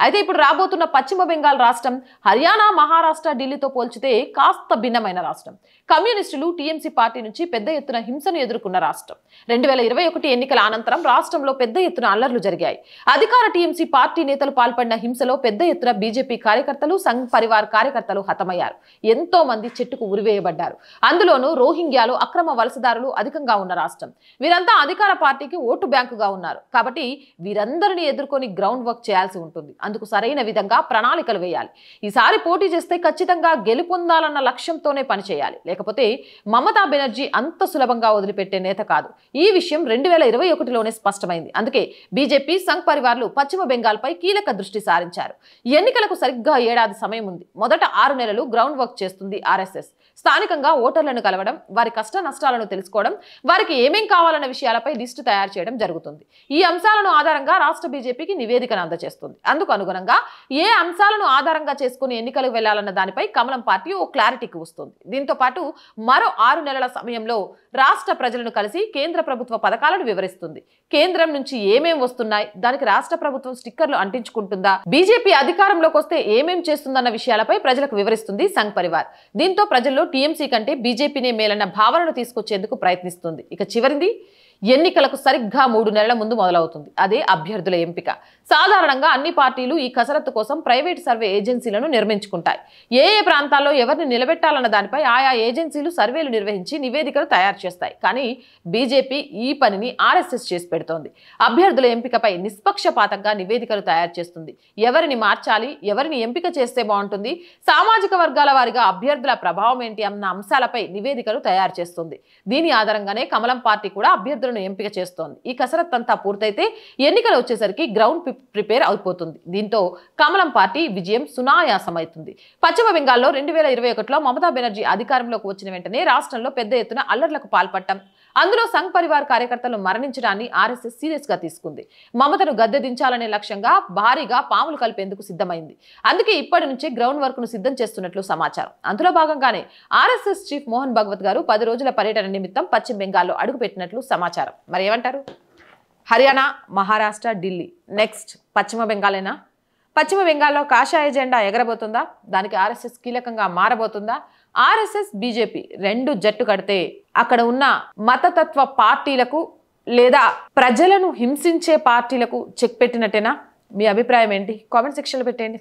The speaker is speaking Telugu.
అయితే ఇప్పుడు రాబోతున్న పశ్చిమ బెంగాల్ రాష్ట్రం హర్యానా, మహారాష్ట్ర, ఢిల్లీతో పోల్చితే కాస్త భిన్నమైన రాష్ట్రం. కమ్యూనిస్టులు, టీఎంసీ పార్టీ నుంచి పెద్ద ఎత్తున హింసను ఎదుర్కొన్న రాష్ట్రం. 2021 ఎన్నికల అనంతరం రాష్ట్రంలో పెద్ద ఎత్తున అల్లర్లు జరిగాయి. అధికార టీఎంసీ పార్టీ నేతలు పాల్పడిన హింసలో పెద్ద ఎత్తున బీజేపీ కార్యకర్తలు, సంఘ్ పరివార్ కార్యకర్తలు హతమయ్యారు. ఎంతో మంది చెట్టుకు ఉరివేయబడ్డారు. అందులోనూ రోహింగ్యాలు, అక్రమ వలసదారులు అధికంగా ఉన్న రాష్ట్రం. వీరంతా అధికార పార్టీకి ఓటు బ్యాంకుగా ఉన్నారు. కాబట్టి వీరందరినీ ఎదుర్కొని గ్రౌండ్ వర్క్ చేయాల్సి ఉంటుంది. అందుకు సరైన విధంగా ప్రణాళికలు వేయాలి. ఈసారి పోటీ చేస్తే ఖచ్చితంగా గెలుపొందాలన్న లక్ష్యంతోనే పనిచేయాలి. లేకపోతే మమతా బెనర్జీ అంత సులభంగా వదిలిపెట్టే నేత కాదు. ఈ విషయం 2021లోనే స్పష్టమైంది. అందుకే బీజేపీ, సంఘ్ పరివార్లు పశ్చిమ బెంగాల్పై కీలక దృష్టి సారించారు. ఎన్నికలకు సరిగ్గా ఏడాది సమయం ఉంది. మొదట 6 నెలలు గ్రౌండ్ వర్క్ చేస్తుంది ఆర్ఎస్ఎస్. స్థానికంగా ఓటర్లను కలవడం, వారి కష్ట నష్టాలను తెలుసుకోవడం, వారికి ఏమేం కావాలన్న విషయాలపై లిస్టు తయారు చేయడం జరుగుతుంది. ఈ అంశాలను ఆధారంగా రాష్ట్ర బీజేపీకి నివేదికను అందజేస్తుంది. అందుకు అనుగుణంగా ఏ అంశాలను ఆధారంగా చేసుకుని ఎన్నికలకు వెళ్లాలన్న దానిపై కమలం పార్టీ ఓ క్లారిటీకి వస్తుంది. దీంతో పాటు మరో 6 నెలల సమయంలో రాష్ట్ర ప్రజలను కలిసి కేంద్ర ప్రభుత్వ పథకాలను వివరిస్తుంది. కేంద్రం నుంచి ఏమేం వస్తున్నాయి, దానికి రాష్ట్ర ప్రభుత్వం స్టిక్కర్లు అంటించుకుంటుందా, బీజేపీ అధికారంలోకి వస్తే ఏమేం చేస్తుందన్న విషయాలపై ప్రజలకు వివరిస్తుంది సంఘ్ పరివార్. దీంతో ప్రజల్లో టీఎంసీ కంటే బీజేపీనే మేలన్న భావనను తీసుకొచ్చేందుకు ప్రయత్నిస్తుంది. ఇక చివరిది ఎన్నికలకు సరిగ్గా 3 నెలల ముందు మొదలవుతుంది. అదే అభ్యర్థుల ఎంపిక. సాధారణంగా అన్ని పార్టీలు ఈ కసరత్తు కోసం ప్రైవేట్ సర్వే ఏజెన్సీలను నిర్మించుకుంటాయి. ఏ ప్రాంతాల్లో ఎవరిని నిలబెట్టాలన్న దానిపై ఆయా ఏజెన్సీలు సర్వేలు నిర్వహించి నివేదికలు తయారు చేస్తాయి. కానీ బీజేపీ ఈ పనిని ఆర్ఎస్ఎస్ చేసి పెడుతోంది. అభ్యర్థుల ఎంపికపై నిష్పక్షపాతంగా నివేదికలు తయారు చేస్తుంది. ఎవరిని మార్చాలి, ఎవరిని ఎంపిక చేస్తే బాగుంటుంది, సామాజిక వర్గాల వారిగా అభ్యర్థుల ప్రభావం ఏంటి అన్న అంశాలపై నివేదికలు తయారు చేస్తుంది. దీని ఆధారంగానే కమలం పార్టీ కూడా అభ్యర్థుల ఎంపిక చేస్తోంది. ఈ కసరత్ అంతా పూర్తయితే ఎన్నికలు వచ్చేసరికి గ్రౌండ్ ప్రిపేర్ అయిపోతుంది. దీంతో కమలం పార్టీ విజయం సునాయాసమవుతుంది. పశ్చిమ బెంగాల్లో 2021లో మమతా బెనర్జీ అధికారంలోకి వచ్చిన వెంటనే రాష్ట్రంలో పెద్ద ఎత్తున అల్లర్లకు పాల్పడటం, అందులో సంఘ్ పరివార్ కార్యకర్తలు మరణించడాన్ని ఆర్ఎస్ఎస్ సీరియస్ గా తీసుకుంది. మమతను గద్దె దించాలనే లక్ష్యంగా భారీగా పాములు కలిపేందుకు సిద్ధమైంది. అందుకే ఇప్పటి నుంచే గ్రౌండ్ వర్క్ ను సిద్ధం చేస్తున్నట్లు సమాచారం. అందులో భాగంగానే ఆర్ఎస్ఎస్ చీఫ్ మోహన్ భగవత్ గారు 10 రోజుల పర్యటన నిమిత్తం పశ్చిమ బెంగాల్లో అడుగుపెట్టినట్లు సమాచారం. మరి ఏమంటారు? హర్యానా, మహారాష్ట్ర, ఢిల్లీ, నెక్స్ట్ పశ్చిమ బెంగాలేనా? పశ్చిమ బెంగాల్లో కాషాయ జెండా ఎగరబోతుందా? దానికి ఆర్ఎస్ఎస్ కీలకంగా మారబోతుందా? ఆర్ఎస్ఎస్, బీజేపీ 2 జట్టు కడితే అక్కడ ఉన్న మతతత్వ పార్టీలకు లేదా ప్రజలను హింసించే పార్టీలకు చెక్ పెట్టినట్టేనా? మీ అభిప్రాయం ఏంటి? కామెంట్ సెక్షన్లో పెట్టండి.